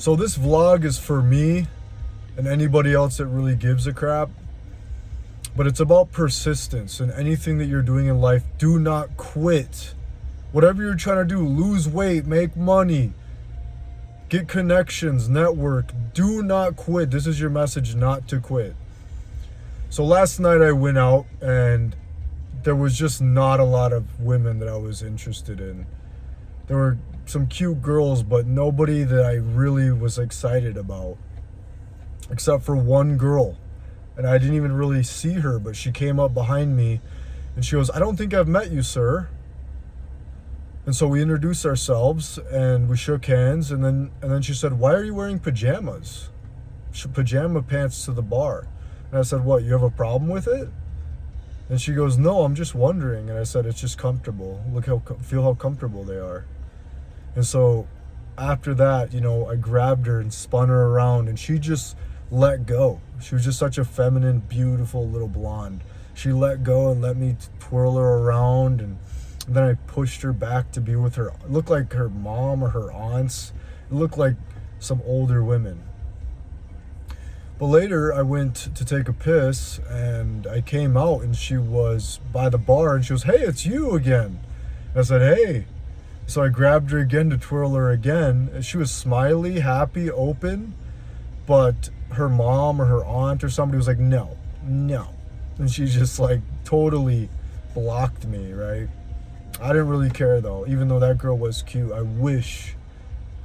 So this vlog is for me and anybody else that really gives a crap. But it's about persistence and anything that you're doing in life. Do not quit. Whatever you're trying to do, lose weight, make money, get connections, network. Do not quit. This is your message, not to quit. So last night I went out and there was just not a lot of women that I was interested in. There were some cute girls, but nobody that I really was excited about. Except for one girl. And I didn't even really see her, but she came up behind me and she goes, "I don't think I've met you, sir." And so we introduced ourselves and we shook hands, and then she said, "Why are you wearing pajamas? Pajama pants to the bar?" And I said, "What, you have a problem with it?" And she goes, "No, I'm just wondering." And I said, "It's just comfortable. Feel how comfortable they are." And so after that, I grabbed her and spun her around, and she just let go. She was just such a feminine, beautiful little blonde. She let go and let me twirl her around, and then I pushed her back to be with her. It looked like her mom or her aunts. It looked like some older women. But later I went to take a piss and I came out and she was by the bar and she goes, "Hey, it's you again." I said, "Hey." So I grabbed her again to twirl her again. And she was smiley, happy, open, but her mom or her aunt or somebody was like, no. And she just like totally blocked me, right? I didn't really care though, even though that girl was cute. I wish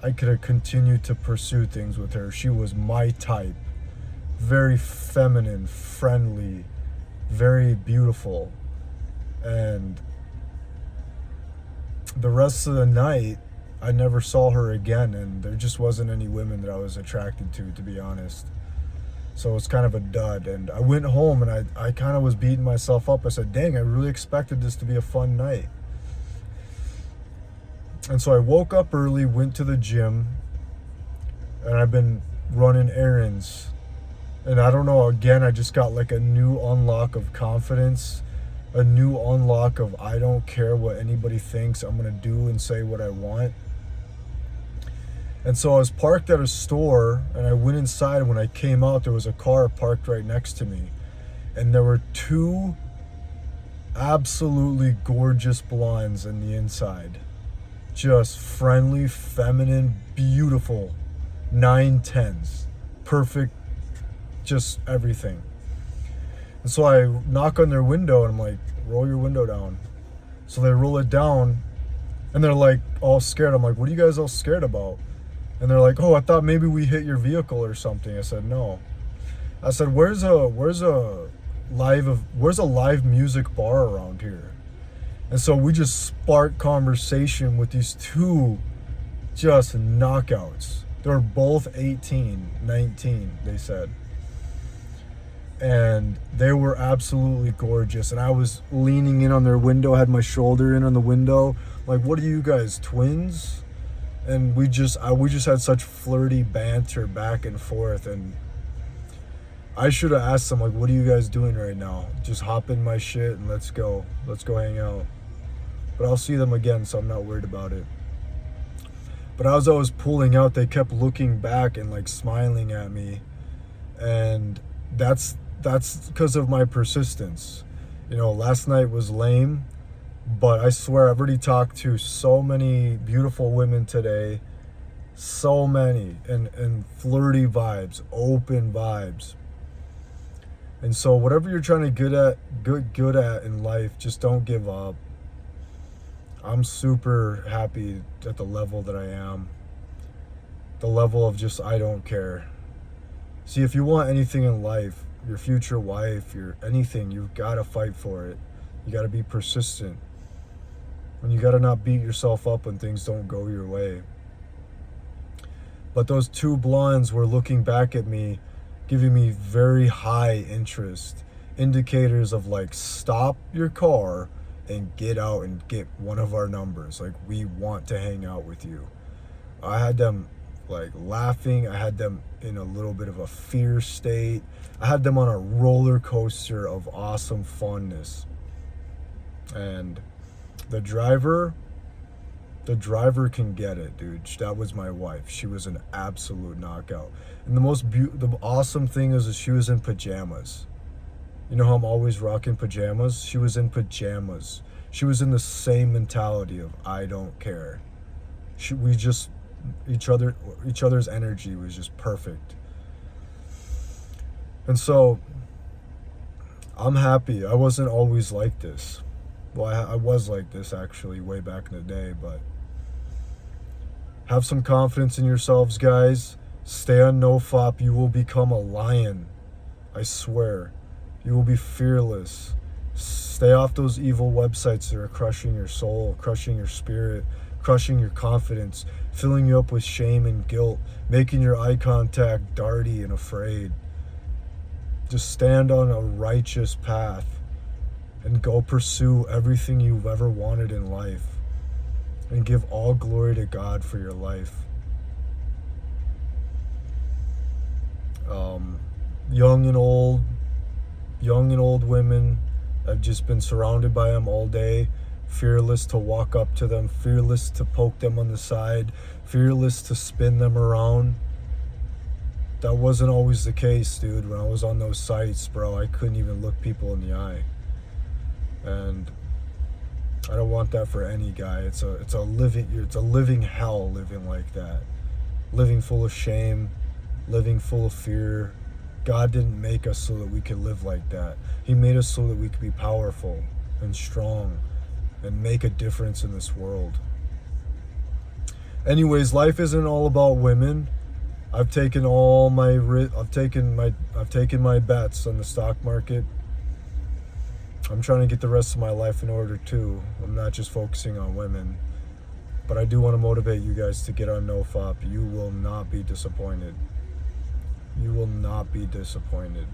I could have continued to pursue things with her. She was my type. Very feminine, friendly, very beautiful. And the rest of the night, I never saw her again, and there just wasn't any women that I was attracted to be honest. So it's kind of a dud. And I went home and I kind of was beating myself up. I said, dang, I really expected this to be a fun night. And so I woke up early, went to the gym, and I've been running errands. And I don't know, again, I just got like a new unlock of confidence, a new unlock of I don't care what anybody thinks. I'm going to do and say what I want. And so I was parked at a store and I went inside, and when I came out, there was a car parked right next to me. And there were two absolutely gorgeous blondes in the inside. Just friendly, feminine, beautiful, 9/10s, perfect, just everything. And so I knock on their window and I'm like, "Roll your window down." So they roll it down and they're like all scared. I'm like, "What are you guys all scared about?" And they're like, "Oh, I thought maybe we hit your vehicle or something." I said, "No." I said, where's a live music bar around here?" And so we just sparked conversation with these two just knockouts. They were both 18, 19, they said. And they were absolutely gorgeous. And I was leaning in on their window, had my shoulder in on the window. Like, "What are you guys, twins?" And we just had such flirty banter back and forth. And I should have asked them, like, "What are you guys doing right now? Just hop in my shit and let's go hang out." But I'll see them again, so I'm not worried about it. But as I was pulling out, they kept looking back and like smiling at me. And that's because of my persistence. Last night was lame, but I swear I've already talked to so many beautiful women today. So many. And flirty vibes, open vibes. And so whatever you're trying to get good at in life, just don't give up. I'm super happy at the level that I am. The level of just, I don't care. See, if you want anything in life, your future wife, your anything, you've got to fight for it. You got to be persistent. And you got to not beat yourself up when things don't go your way. But those two blondes were looking back at me, giving me very high interest. Indicators of like, stop your car and get out and get one of our numbers. Like, we want to hang out with you. I had them like laughing. I had them in a little bit of a fear state. I had them on a roller coaster of awesome funness. And the driver The driver can get it, dude. That was my wife. She was an absolute knockout. And the awesome thing is she was in pajamas. You know how I'm always rocking pajamas? She was in pajamas. She was in the same mentality of I don't care. Each other's energy was just perfect. And so I'm happy. I wasn't always like this. Well, I was like this actually way back in the day, but have some confidence in yourselves, guys. Stay on nofap. You will become a lion. I swear. You will be fearless. Stay off those evil websites that are crushing your soul, crushing your spirit, crushing your confidence, filling you up with shame and guilt, making your eye contact darty and afraid. Just stand on a righteous path and go pursue everything you've ever wanted in life. And give all glory to God for your life. Young and old women, I've just been surrounded by them all day. Fearless to walk up to them, fearless to poke them on the side, fearless to spin them around. That wasn't always the case, dude. When I was on those sites, bro, I couldn't even look people in the eye. And I don't want that for any guy. It's a living hell living like that. Living full of shame, living full of fear. God didn't make us so that we could live like that. He made us so that we could be powerful and strong and make a difference in this world. Anyways, life isn't all about women. I've taken my bets on the stock market. I'm trying to get the rest of my life in order too. I'm not just focusing on women. But I do want to motivate you guys to get on nofap. You will not be disappointed. You will not be disappointed.